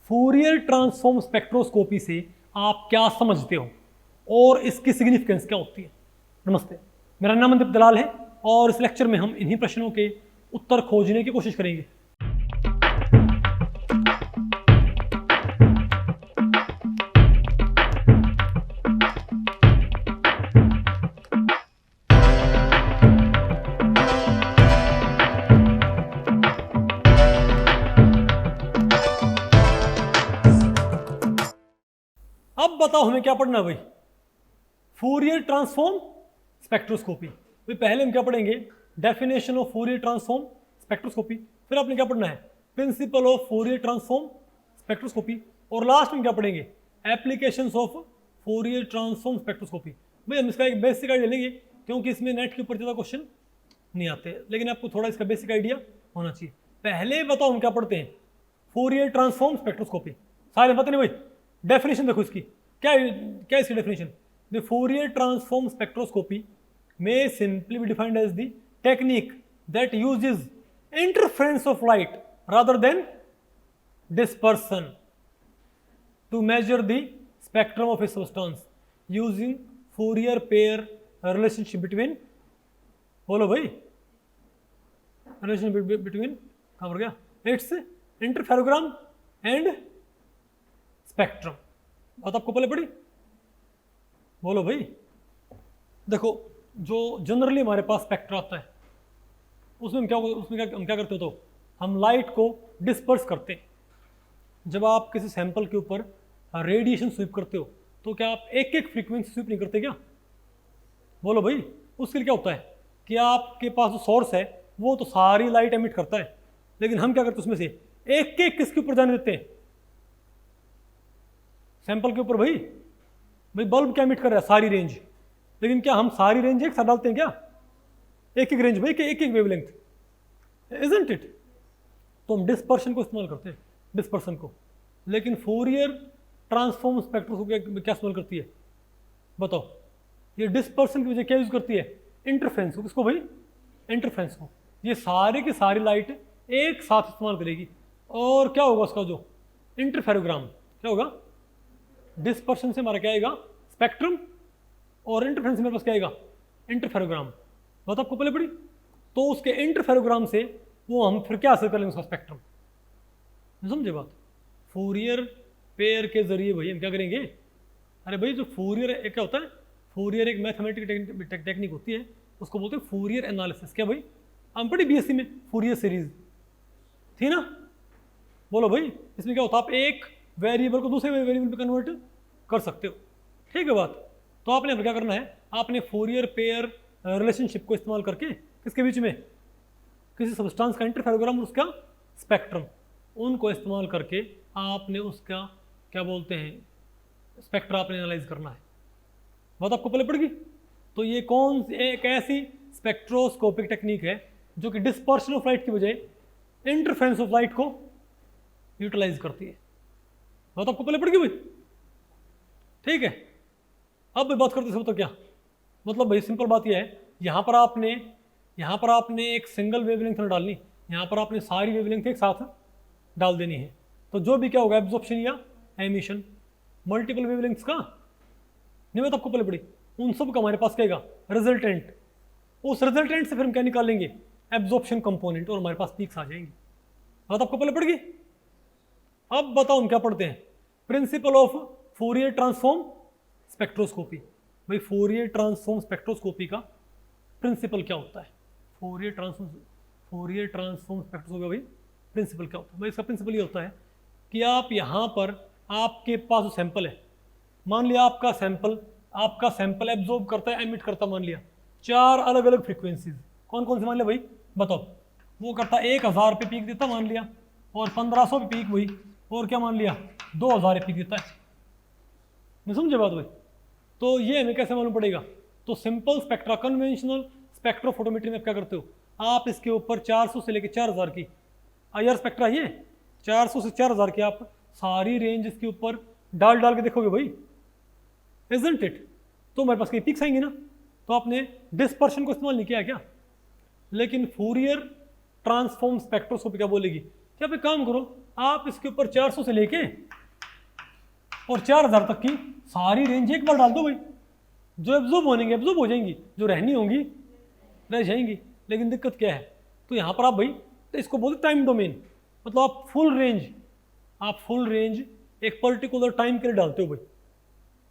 Fourier transform spectroscopy से आप क्या समझते हो और इसकी सिग्निफिकेंस क्या होती है। नमस्ते, मेरा नाम मनदीप दलाल है और इस लेक्चर में हम इन्हीं प्रश्नों के उत्तर खोजने की कोशिश करेंगे। अब बताओ हमें क्या पढ़ना है भाई। Fourier transform spectroscopy. भाई पहले हम क्या पढ़ेंगे, definition of Fourier transform spectroscopy, फिर आपने क्या पढ़ना है, principle of Fourier transform spectroscopy, और लास्ट में क्या पढ़ेंगे, applications of Fourier transform spectroscopy. भाई हम इसका एक बेसिक आइडिया लेंगे क्योंकि इसमें नेट के ऊपर ज़्यादा क्वेश्चन नहीं आते, लेकिन आपको थोड़ा इसका बेसिक आइडिया होना चाहिए। पहले बताओ हम क्या पढ़ते हैं, फूरियर ट्रांसफॉर्म स्पेक्ट्रोस्कोपी। सारे पता नहीं भाई, डेफिनेशन देखो इसकी, क्या क्या इसकी definition. The Fourier transform spectroscopy may simply be defined as the technique that uses interference of light rather than dispersion to measure the spectrum of a substance using Fourier pair relationship between, बोलो भाई, relationship between कहाँ पर गया, its interferogram and spectrum। बात आपको पहले पड़ी, बोलो भाई। देखो जो जनरली हमारे पास स्पेक्ट्रा आता है उसमें हम क्या करते हो, तो हम लाइट को डिस्पर्स करते हैं। जब आप किसी सैंपल के ऊपर रेडिएशन स्वीप करते हो तो क्या आप एक एक फ्रीक्वेंसी स्वीप नहीं करते क्या, बोलो भाई। उसके लिए क्या होता है कि आपके पास जो सोर्स है वो तो सारी लाइट एमिट करता है, लेकिन हम क्या करते हैं उसमें से एक एक किसके ऊपर जाने देते हैं, सैंपल के ऊपर। भाई बल्ब क्या एमिट कर रहा है, सारी रेंज, लेकिन क्या हम सारी रेंज एक साथ डालते हैं क्या, एक एक रेंज भाई, एक एक वेवलेंथ, इजंट इट। तो हम डिस्पर्शन को इस्तेमाल करते हैं, डिस्पर्शन को। लेकिन फूरियर ट्रांसफॉर्म स्पेक्ट्रोस्कोपी क्या इस्तेमाल करती है, बताओ। ये डिस्पर्शन की वजह क्या यूज करती है, इंटरफेरेंस को। किसको भाई, इंटरफेरेंस को। ये सारी की सारी लाइट एक साथ इस्तेमाल करेगी, और क्या होगा उसका जो इंटरफेरोग्राम, क्या होगा, डिस्पर्शन से हमारा क्या आएगा, स्पेक्ट्रम, और इंटरफेरेंस मेरे पास क्या आएगा, इंटरफेरोग्राम। बात आपको पहले पड़ी। तो उसके इंटरफेरोग्राम से वो हम फिर क्या हासिल कर लेंगे, उसका स्पेक्ट्रम। समझे बात। फूरियर पेयर के जरिए भाई हम क्या करेंगे, अरे भाई जो फूरियर क्या होता है, फूरियर एक मैथमेटिकल टेक्निक होती है, उसको बोलते हैं फूरियर एनालिसिस। क्या भाई, हम पढ़ी बीएससी में फूरियर सीरीज थी ना, बोलो भाई। इसमें क्या होता है, आप एक वेरिएबल को दूसरे वेरिएबल पे कन्वर्ट कर सकते हो, ठीक है बात। तो आपने क्या करना है, आपने फूरियर पेयर रिलेशनशिप को इस्तेमाल करके किसके बीच में, किसी सब्सटेंस का इंटरफेरोग्राम और उसका स्पेक्ट्रम, उनको इस्तेमाल करके आपने उसका क्या बोलते हैं, स्पेक्ट्रा आपने एनालाइज करना है। बात आपको पहले पड़ गई। तो ये कौन सी एक ऐसी स्पेक्ट्रोस्कोपिक टेक्निक है जो कि डिस्पर्शन ऑफ लाइट की बजाय इंटरफेरेंस ऑफ लाइट को यूटिलाइज करती है। बात आपको पहले पड़ गई भाई, ठीक है। अब बात करते हैं तो क्या मतलब भाई, सिंपल बात यह है, यहाँ पर आपने एक सिंगल वेवलेंथ न डालनी, यहाँ पर आपने सारी वेवलेंथ एक साथ डाल देनी है। तो जो भी क्या होगा, एब्जॉर्प्शन या एमिशन, मल्टीपल वेवलेंथ्स का नहीं, मैं तो आपको पहले पड़ी, उन सब का हमारे पास क्या आएगा, रिजल्टेंट। उस रिजल्टेंट से फिर हम क्या निकालेंगे, एब्जॉर्प्शन कंपोनेंट, और हमारे पास पीक्स आ जाएंगी। बात आपको पहले पड़ गई। अब बताओ हम क्या पढ़ते हैं, principle of Fourier transform spectroscopy. भाई फूरियर ट्रांसफॉर्म स्पेक्ट्रोस्कोपी का प्रिंसिपल क्या होता है, फूरियर ट्रांसफॉर्म स्पेक्ट्रोस्कोपी भाई प्रिंसिपल क्या होता है। भाई इसका प्रिंसिपल ये होता है कि आप यहाँ पर आपके पास जो सैंपल है, मान लिया आपका सैंपल एब्जॉर्ब करता है, एमिट करता, मान लिया 4 अलग अलग फ्रीक्वेंसीज। कौन कौन से मान लिया भाई, बताओ। वो करता 1000 पे पीक देता मान लिया, और 1500 पे पीक हुई, और क्या मान लिया 2000 पे पीक देता है। नहीं समझे बात भाई। तो ये हमें कैसे मालूम पड़ेगा, तो सिंपल स्पेक्ट्रा, कन्वेंशनल स्पेक्ट्रोफोटोमेट्री में क्या करते हो, आप इसके ऊपर 400 से लेकर 4000 की आईआर स्पेक्ट्रा, ये 400 से 4000 की आप सारी रेंज इसके ऊपर डाल के देखोगे भाई, इजंट इट। तो हमारे पास कई पिक्स आएंगे ना। तो आपने डिस्पर्शन को इस्तेमाल नहीं किया क्या, लेकिन फूरियर ट्रांसफॉर्म स्पेक्ट्रोस्कोपी क्या बोलेगी कि आप एक काम करो, आप इसके ऊपर 400 से लेके और 4000 तक की सारी रेंज एक बार डाल दो भाई। जो एब्जॉर्ब होनेंगे एब्जॉर्ब हो जाएंगी, जो रहनी होंगी रह जाएंगी। लेकिन दिक्कत क्या है, तो यहाँ पर आप भाई तो इसको बोलते टाइम डोमेन, मतलब आप फुल रेंज एक पर्टिकुलर टाइम के लिए डालते हो भाई।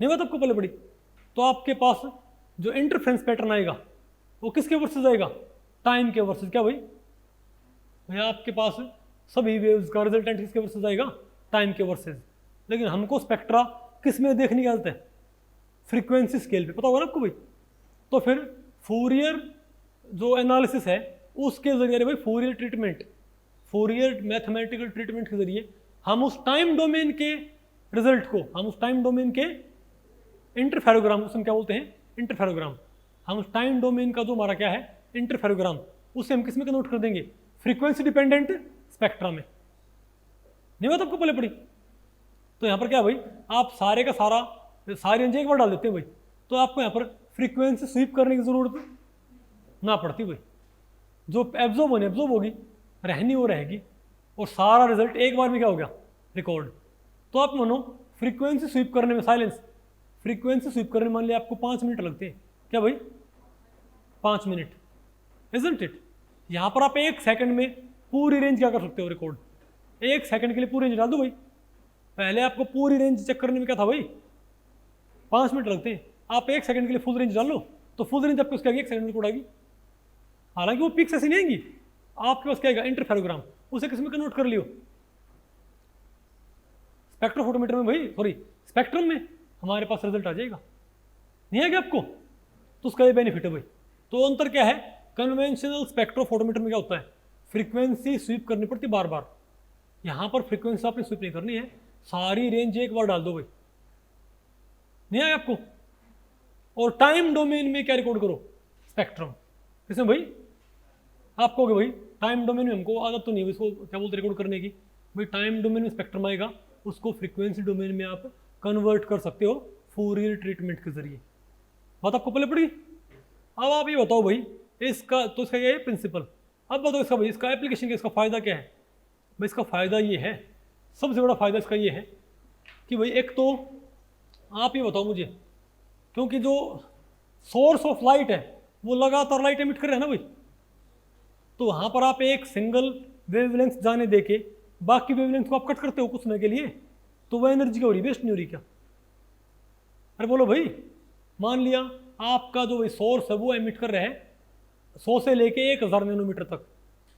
नहीं बात आपको पहले पड़ी। तो आपके पास जो इंटरफ्रेंस पैटर्न आएगा वो किसके वर्सेस आएगा, टाइम के वर्सेस। क्या भाई आपके पास सभी वेव्स का रिजल्टेंट किसके वर्सेस आएगा, टाइम के वर्सेस। लेकिन हमको स्पेक्ट्रा किस में देखने की आदत है, फ्रीक्वेंसी स्केल पे, पता होगा ना आपको भाई। तो फिर फूरियर जो एनालिसिस है उसके जरिए भाई फूरियर मैथमेटिकल ट्रीटमेंट के जरिए हम उस टाइम डोमेन के रिजल्ट को, हम उस टाइम डोमेन के इंटरफेरोग्राम, उसमें क्या बोलते हैं इंटरफेरोग्राम, हम उस टाइम डोमेन का जो हमारा क्या है इंटरफेरोग्राम, उसे हम किस में कन्वर्ट कर देंगे, फ्रीक्वेंसी डिपेंडेंट स्पेक्ट्रा में। नहीं बात आपको पहले पड़ी। तो यहाँ पर क्या भाई आप सारे का सारी रेंज एक बार डाल देते हैं भाई, तो आपको यहाँ पर फ्रीक्वेंसी स्वीप करने की जरूरत ना पड़ती भाई। जो एब्जॉर्ब होगी, रहनी वो रहेगी, और सारा रिजल्ट एक बार में क्या हो गया रिकॉर्ड। तो आप मानो फ्रीक्वेंसी स्वीप करने में फ्रीक्वेंसी स्वीप करने में मान लिया आपको 5 मिनट लगते हैं। क्या भाई 5 मिनट, इजंट इट। यहाँ पर आप 1 सेकंड में पूरी रेंज क्या कर सकते हो रिकॉर्ड। 1 सेकंड के लिए पूरी रेंज डाल दो भाई। पहले आपको पूरी रेंज चेक करने में क्या था भाई 5 मिनट लगते हैं। आप 1 सेकंड के लिए फुल रेंज डाल लो, तो फुल रेंज आपको उसके आगे 1 सेकंड में रिकॉर्ड आएगी। हालांकि वो पिक्स ऐसी नहीं आएंगी, आपके पास क्या आएगा इंटरफेरोग्राम, उसे किस में कन्वर्ट कर लियो, स्पेक्ट्रोफोटोमीटर में भाई, सॉरी स्पेक्ट्रम में हमारे पास रिजल्ट आ जाएगा। नहीं आएगा आपको, तो उसका ये बेनिफिट है भाई। तो अंतर क्या है, कन्वेंशनल स्पेक्ट्रोफोटोमीटर में क्या होता है, फ्रीक्वेंसी स्वीप करनी पड़ती बार बार। यहाँ पर फ्रीक्वेंसी आपने स्वीप नहीं करनी है, सारी रेंज एक बार डाल दो भाई। नहीं आया आपको। और टाइम डोमेन में क्या रिकॉर्ड करो, स्पेक्ट्रम। किसमें भाई, आप कहोगे भाई टाइम डोमेन में हमको आदत तो नहीं है इसको क्या बोलते रिकॉर्ड करने की। भाई टाइम डोमेन में स्पेक्ट्रम आएगा, उसको फ्रीक्वेंसी डोमेन में आप कन्वर्ट कर सकते हो फूरियर ट्रीटमेंट के जरिए। बात आपको पहले पड़ी। अब आप ये बताओ भाई इसका, तो इसका ये है प्रिंसिपल। अब बताओ इसका भाई, इसका एप्लीकेशन क्या, इसका फ़ायदा क्या है। भाई इसका फ़ायदा ये है, सबसे बड़ा फ़ायदा इसका ये है कि भाई एक तो आप ये बताओ मुझे, क्योंकि जो सोर्स ऑफ लाइट है वो लगातार लाइट एमिट कर रहा है ना भाई, तो वहाँ पर आप एक सिंगल वेवलेंथ जाने देके बाकी वेवलेंथ को आप कट करते हो कुछ समय के लिए, तो वह एनर्जी क्या हो रही, वेस्ट नहीं हो रही क्या। अरे बोलो भाई, मान लिया आपका जो सोर्स है वो एमिट कर रहा है 100 से लेके 1000 नैनोमीटर तक,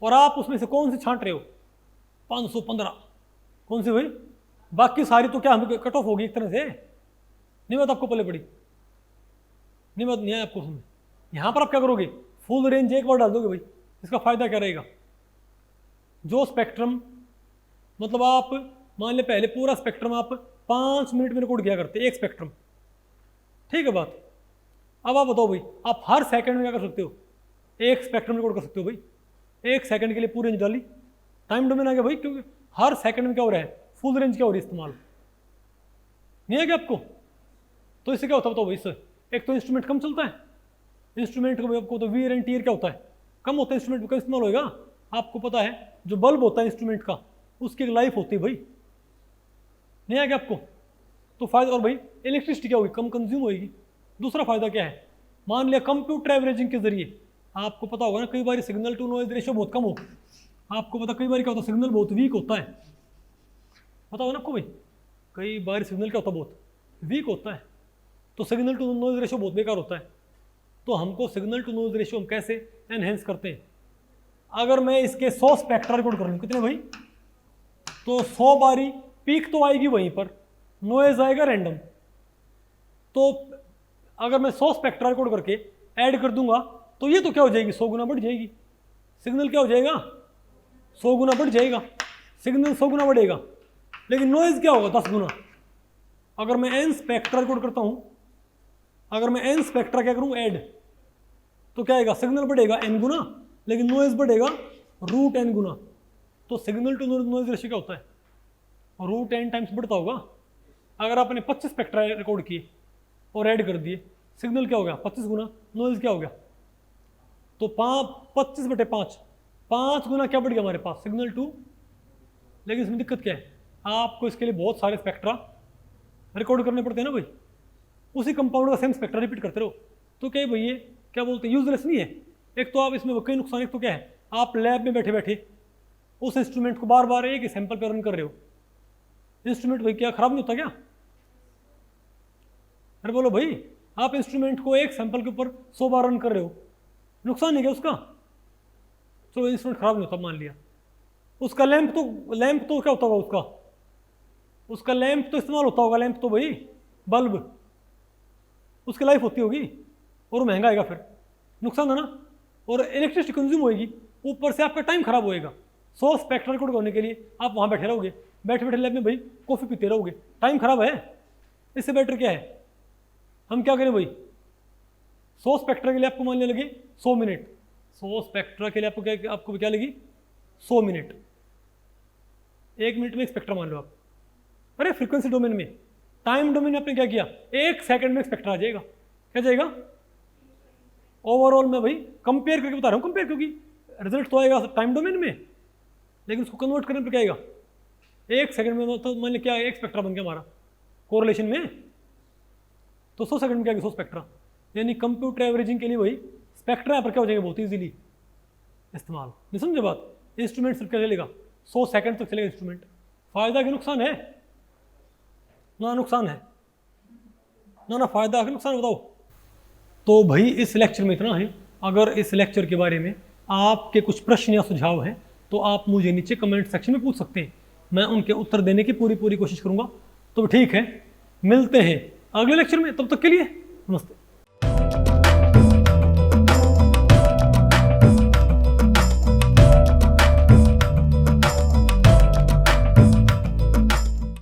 और आप उसमें से कौन सी छांट रहे हो, 515, कौन सी भाई, बाकी सारी तो क्या हमें कट ऑफ होगी एक तरह से। नहीं बात आपको पहले पड़ी, नहीं बात नहीं है आपको सुन। यहाँ पर आप क्या करोगे, फुल रेंज एक बार डाल दोगे भाई। इसका फायदा क्या रहेगा, जो स्पेक्ट्रम, मतलब आप मान ले पहले पूरा स्पेक्ट्रम आप 5 मिनट में रिकॉर्ड किया करते एक स्पेक्ट्रम, ठीक है बात। अब आप बताओ भाई, आप हर सेकंड में क्या कर सकते हो, एक स्पेक्ट्रम रिकॉर्ड कर सकते हो भाई। 1 सेकंड के लिए पूरी रेंज डाली, टाइम डोमेन आ गया भाई, क्योंकि हर सेकंड में क्या हो रहा है, फुल रेंज क्या हो रही है इस्तेमाल। नहीं है क्या आपको। तो इससे क्या होता है बताओ भाई, इससे एक तो इंस्ट्रूमेंट कम चलता है, इंस्ट्रूमेंट को आपको तो वीयर एंड टीयर क्या होता है, कम होता है, इंस्ट्रूमेंट का इस्तेमाल होगा। आपको पता है जो बल्ब होता है इंस्ट्रूमेंट का, उसकी एक लाइफ होती है भाई। नहीं आ गया आपको। तो फायदा, और भाई इलेक्ट्रिसिटी क्या होगी, कम कंज्यूम होगी। दूसरा फायदा क्या है, मान लिया कंप्यूटर एवरेजिंग के जरिए, आपको पता होगा ना कई बार सिग्नल टू नॉइज रेशियो बहुत कम हो, आपको पता कई बार क्या होता है, सिग्नल बहुत वीक होता है, पता होगा ना आपको भाई, कई बार सिग्नल क्या होता है, बहुत वीक होता है, तो सिग्नल टू नॉइज रेशियो बहुत बेकार होता है। तो हमको सिग्नल टू नॉइज रेशियो हम कैसे एनहेंस करते हैं, अगर मैं इसके 100 स्पेक्ट्रा रिकॉर्ड कर लूँ, कितने भाई, तो 100 बारी पीक तो आएगी वहीं पर, नॉइज आएगा रैंडम। तो अगर मैं 100 स्पेक्ट्रा रिकॉर्ड करके ऐड कर दूंगा, तो ये तो क्या हो जाएगी, 100 गुना बढ़ जाएगी। सिग्नल क्या हो जाएगा, 100 गुना बढ़ जाएगा, सिग्नल 100 गुना बढ़ेगा, लेकिन नॉइज क्या होगा, 10 गुना। अगर मैं n स्पेक्ट्रा रिकॉर्ड करता हूं, अगर मैं n स्पेक्ट्रा क्या करूं ऐड, तो क्या आएगा, सिग्नल बढ़ेगा n गुना, लेकिन नॉइज बढ़ेगा √n गुना। तो सिग्नल टू नॉइज रेशियो क्या होता है, √n टाइम्स बढ़ता होगा। अगर आपने 25 स्पेक्ट्रा रिकॉर्ड किए और ऐड कर दिए, सिग्नल क्या हो गया, 25 गुना, नॉइज क्या हो गया, तो 25/5, 5 गुना क्या बढ़ गया हमारे पास, सिग्नल टू लेकिन इसमें दिक्कत क्या है, आपको इसके लिए बहुत सारे स्पेक्ट्रा रिकॉर्ड करने पड़ते हैं ना भाई, उसी कंपाउंड का सेम स्पेक्ट्रा रिपीट करते रहो। तो क्या है भाई, ये क्या बोलते हैं, यूजलेस नहीं है। एक तो आप इसमें कई नुकसान, एक तो क्या है, आप लैब में बैठे बैठे उस इंस्ट्रूमेंट को बार बार एक ही सैंपल पर रन कर रहे हो, इंस्ट्रूमेंट भाई क्या खराब नहीं होता क्या? अरे बोलो भाई, आप इंस्ट्रूमेंट को एक सैंपल के ऊपर 100 बार रन कर रहे हो, नुकसान नहीं क्या उसका? चलो इंस्ट्रूमेंट खराब नहीं होता मान लिया, उसका लैंप तो क्या होता होगा, उसका लैंप तो इस्तेमाल होता होगा, लैंप तो भाई बल्ब, उसकी लाइफ होती होगी और महंगा आएगा, फिर नुकसान है ना। और इलेक्ट्रिसिटी कंज्यूम होएगी, ऊपर से आपका टाइम खराब होएगा। 100 स्पेक्ट्रा रिकॉर्ड करने के लिए आप वहाँ बैठे रहोगे, बैठे बैठे लैब में भाई कॉफ़ी पीते रहोगे, टाइम खराब है। इससे बेटर क्या है, हम क्या करें भाई, 100 स्पेक्ट्रा के लिए आपको मानने लगे 100 मिनट, 100 स्पेक्ट्रा के लिए आपको क्या लगी 100 मिनट, 1 मिनट में एक स्पेक्ट्रा मान लो आप। अरे फ्रीक्वेंसी डोमेन में, टाइम डोमेन में आपने क्या किया, 1 सेकंड में एक स्पेक्ट्रा आ जाएगा, क्या जाएगा ओवरऑल में भाई, कंपेयर करके बता रहा हूँ, कंपेयर क्योंकि रिजल्ट तो आएगा टाइम डोमेन में, लेकिन उसको कन्वर्ट करने पर क्या आएगा 1 सेकंड में, तो मान लिया क्या एक स्पेक्ट्रा बन गया हमारा कोरिलेशन में, तो 100 सेकंड में क्या 100 स्पेक्ट्रा, यानी कंप्यूटर एवरेजिंग के लिए वही स्पेक्ट्रा यहाँ पर क्या हो जाएगा बहुत ईजिली इस्तेमाल। नहीं समझे बात, इंस्ट्रूमेंट सिर्फ क्या चलेगा 100 सेकंड तक चलेगा इंस्ट्रूमेंट। फायदा कि नुकसान है, ना नुकसान है, ना फायदा कि नुकसान, बताओ। तो भाई इस लेक्चर में इतना है। अगर इस लेक्चर के बारे में आपके कुछ प्रश्न या सुझाव हैं तो आप मुझे नीचे कमेंट सेक्शन में पूछ सकते हैं, मैं उनके उत्तर देने की पूरी कोशिश करूंगा। तो ठीक है, मिलते हैं अगले लेक्चर में, तब तक के लिए नमस्ते।